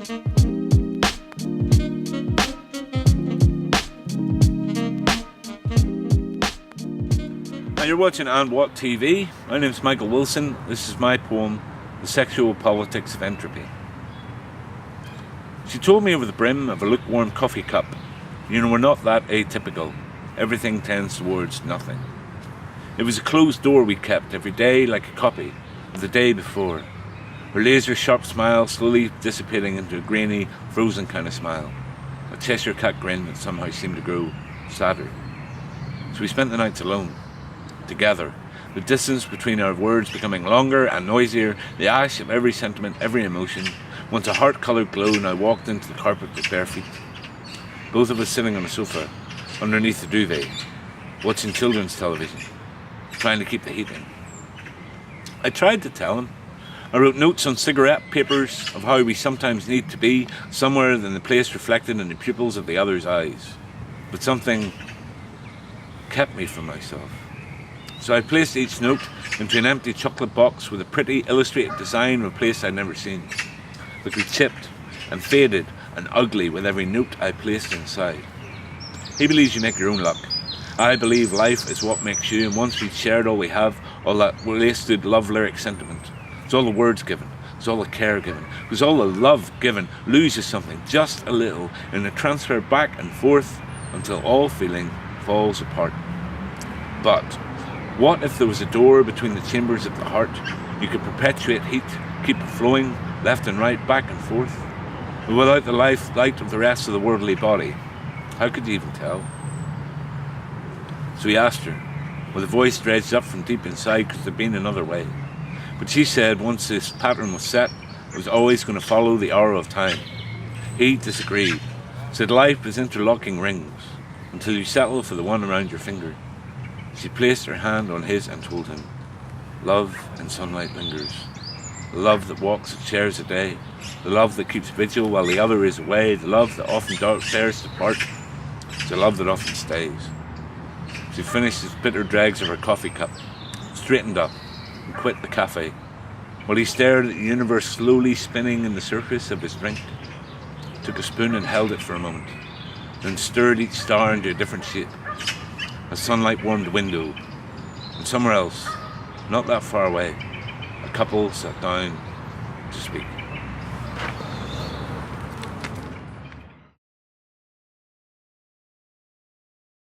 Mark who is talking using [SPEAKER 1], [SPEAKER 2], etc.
[SPEAKER 1] Now you're watching And What TV. My name's Michael Wilson. This is my poem, The Sexual Politics of Entropy. She told me over the brim of a lukewarm coffee cup, you know, we're not that atypical. Everything tends towards nothing. It was a closed door we kept every day like a copy of the day before. Her laser-sharp smile slowly dissipating into a grainy, frozen kind of smile. A Cheshire cat grin that somehow seemed to grow sadder. So we spent the nights alone, together. The distance between our words becoming longer and noisier, the ash of every sentiment, every emotion. Once a heart-coloured glow, and I walked into the carpet with bare feet. Both of us sitting on a sofa, underneath the duvet, watching children's television, trying to keep the heat in. I tried to tell him. I wrote notes on cigarette papers of how we sometimes need to be somewhere in the place reflected in the pupils of the other's eyes. But something kept me from myself. So I placed each note into an empty chocolate box with a pretty illustrated design of a place I'd never seen. Looking chipped and faded and ugly with every note I placed inside. He believes you make your own luck. I believe life is what makes you, and once we've shared all we have, all that wasted love lyric sentiment, it's all the words given, it's all the care given, because all the love given loses something, just a little, in a transfer back and forth until all feeling falls apart. But what if there was a door between the chambers of the heart? You could perpetuate heat, keep it flowing, left and right, back and forth. But without the light of the rest of the worldly body, how could you even tell? So he asked her, with a voice dredged up from deep inside, could there been another way? But she said once this pattern was set, it was always going to follow the arrow of time. He disagreed, said life is interlocking rings, until you settle for the one around your finger. She placed her hand on his and told him, love in sunlight lingers. The love that walks and shares a day. The love that keeps vigil while the other is away. The love that often dares to part. The love that often stays. She finished the bitter dregs of her coffee cup, straightened up, and quit the cafe, while he stared at the universe slowly spinning in the surface of his drink. Took a spoon and held it for a moment, then stirred each star into a different shape. A sunlight-warmed window, and somewhere else, not that far away, a couple sat down to speak.